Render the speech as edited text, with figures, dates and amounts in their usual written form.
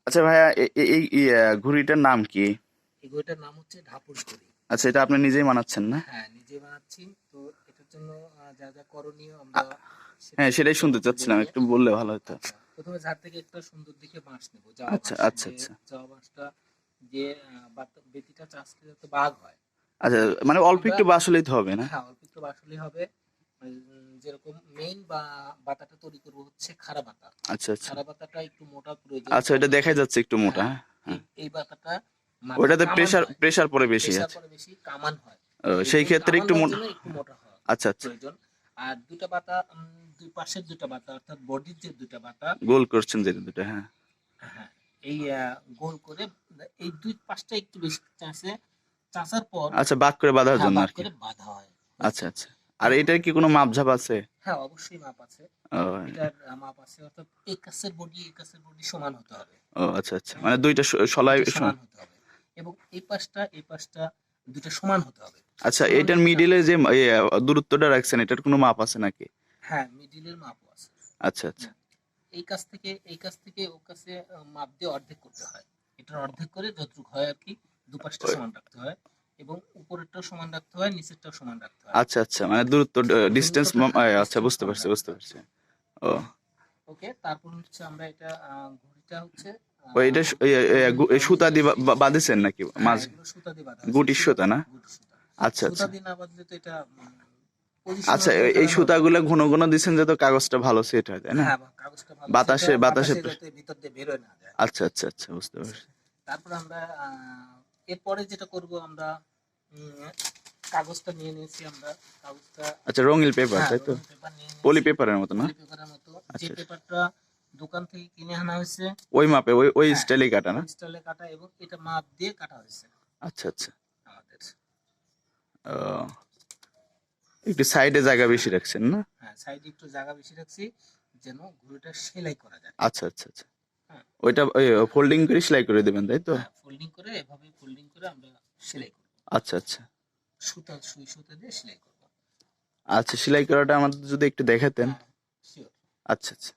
আচ্ছা ভাইয়া, এই ঘুড়িটার নাম কি? এই ঘড়িটার নাম হচ্ছে ঢাপুর ঘড়ি। আচ্ছা, এটা আপনি নিজেই বানাচ্ছেন না? হ্যাঁ, নিজে বানাচ্ছি। তো এটার জন্য যা যা করণীয় আ আমরা সেটা হ্যাঁ, সেটাই একটু শুনতে একটু চাচ্ছিলাম। বলবো। একটু বললে ভালো হতো। আচ্ছা, প্রথমে ঝাড় থেকে একটা সুন্দর দেখে বাঁশ নেবো, জাওয়া আচ্ছা, বাঁশ। আচ্ছা, যে আচ্ছা। জাওয়া বাঁশটা যে বেতিটা চাষলে যাতে বাঘ হয়। আচ্ছা, মানে অল্প আমরা একটু বাঁশ হলেই তো হবে না? হ্যাঁ, অল্প একটু বাঁশ হলেই হবে। যেরকম মেইন বা বাতাটা তৈরি করবো হচ্ছে খাড়া বাতা। আচ্ছা, আচ্ছা। খাড়া বাতাটা একটু মোটা প্রয়োজন, আচ্ছা, ওইটা কারণ দেখা যাচ্ছে একটু মোটা। হ্যাঁ, হ্যাঁ, এই হ্যাঁ। এই বাতাটা মাথায় ওইটাতে কামান প্রেসার হয়। প্রেসার পড়ে বেশি প্রেসার আছে। পরে বেশি, কামান হয়। সেই এই ক্ষেত্রে কামান একটু দেওয়ার মোটা। জন্য একটু মোটা হওয়া আচ্ছা, আচ্ছা। প্রয়োজন। আর দুইটা বাতা, দুই পাশের দুইটা বাতা অর্থাৎ বডির যে দুইটা বাতা, গোল করছেন যে দুটো, হ্যাঁ। হ্যাঁ, এই গোল করে এই দুই পাশটা একটু বেশি চাষে চাষার পর আচ্ছা, বাঁক করে বাঁধার হ্যাঁ জন্য বাদ আরকি। করে বাঁধা হয়। আচ্ছা, হয়েছে। আচ্ছা। আর এটার কি কোনো মাপঝাপ আছে? হ্যাঁ, অবশ্যই মাপ আছে। ও, এটার মাপ আছে, অর্থাৎ এই কাছের বডি সমান হতে হবে। ও আচ্ছা, আচ্ছা। হ্যাঁ, মানে ২ টা সলাই দুইটা সমান হতে হবে এবং এই পাশটা দুইটা সমান হতে হবে। আচ্ছা, সমান এটার যদি না মিডিলে হয়, যে দূরত্বটা রাখছেন, এটার কোনো মাপ আছে নাকি? হ্যাঁ, মিডিলের মাপও আছে। আচ্ছা, আচ্ছা। হুম, এই কাছ থেকে ও কাছে মাপ দিয়ে অর্ধেক করতে হয়। এটার অর্ধেক করে যতটুকু হয় আর কি, দুপাশটা ওই সমান রাখতে হয় এবং উপরেরটাও সমান রাখতে হয়, নিচেরটাও সমান রাখতে হয়। আচ্ছা, আচ্ছা। মানে দূরত্ব ডিসট্যান্স দূরত্বটা, হ্যাঁ, আচ্ছা, ডিসটেন্স বুঝতে সমান পারছি, রাখতে বুঝতে হয়। পারছি। ও, ওকে, তারপর হচ্ছে আমরা এটা ঘড়িটা হচ্ছে এটা রঙিন রঙিন সুতা দিয়ে বাঁধিছেন নাকি হ্যাঁ, মাঝে? এগুলো সুতা দিয়ে বাঁধা আছে, গুটির সুতা সুতা না? গুটি সুতা। আচ্ছা, সুতা আচ্ছা। দিয়ে না বাঁধলে তো এটা পজিশন আচ্ছা, অনুযায়ী এই দাঁড়ানো হবে না। সুতাগুলো ঘন ঘন দিছেন যাতে কাগজটা ভালো সেট হয়, তাই না? হ্যাঁ, কাগজটা ভালো সেট বাতাসে হয়, বাতাসে বাতাসে যাতে ভিতর দিয়ে বেরোয় না যায়। আচ্ছা, আচ্ছা, আচ্ছা, বুঝতে আচ্ছা, পারছি। তারপর আমরা এরপরে যেটা করব আমরা, উম, কাগজটা নিয়ে নিয়েছি আমরা। কাগজটা, আচ্ছা, রঙিন পেপার হ্যাঁ, তাই তো? রঙিন পেপার নিয়ে পলি নিয়েছি। পেপারের মতো না? পলি পেপারের মতো, যে আচ্ছা, আচ্ছা। পেপারটা দোকান থেকে কিনে আনা হয়েছে। ওই মাপে ওই হ্যাঁ, স্টাইলেই কাটা না? ওই স্টাইলে কাটা এবং এটা মাপ দিয়ে কাটা হয়েছে আচ্ছা, আচ্ছা। আমাদের। ও, একটু সাইডে জায়গা বেশি রাখছেন না? হ্যাঁ, সাইডে একটু জায়গা বেশি রাখছি যেন ঘুড়িটা সেলাই করা যায়। আচ্ছা, আচ্ছা, আচ্ছা। হ্যাঁ, ওইটা ওই ফোল্ডিং করে সেলাই করে দিবেন তাই তো? হ্যাঁ, ফোল্ডিং করে, এভাবে ফোল্ডিং করে আমরা সেলাই করব। আচ্ছা, আচ্ছা। সুই সুতা দিয়ে সেলাই করব। আচ্ছা, সেলাই করাটা আমাদের যদি একটু দেখাতেন। হ্যাঁ, শিওর। আচ্ছা, আচ্ছা।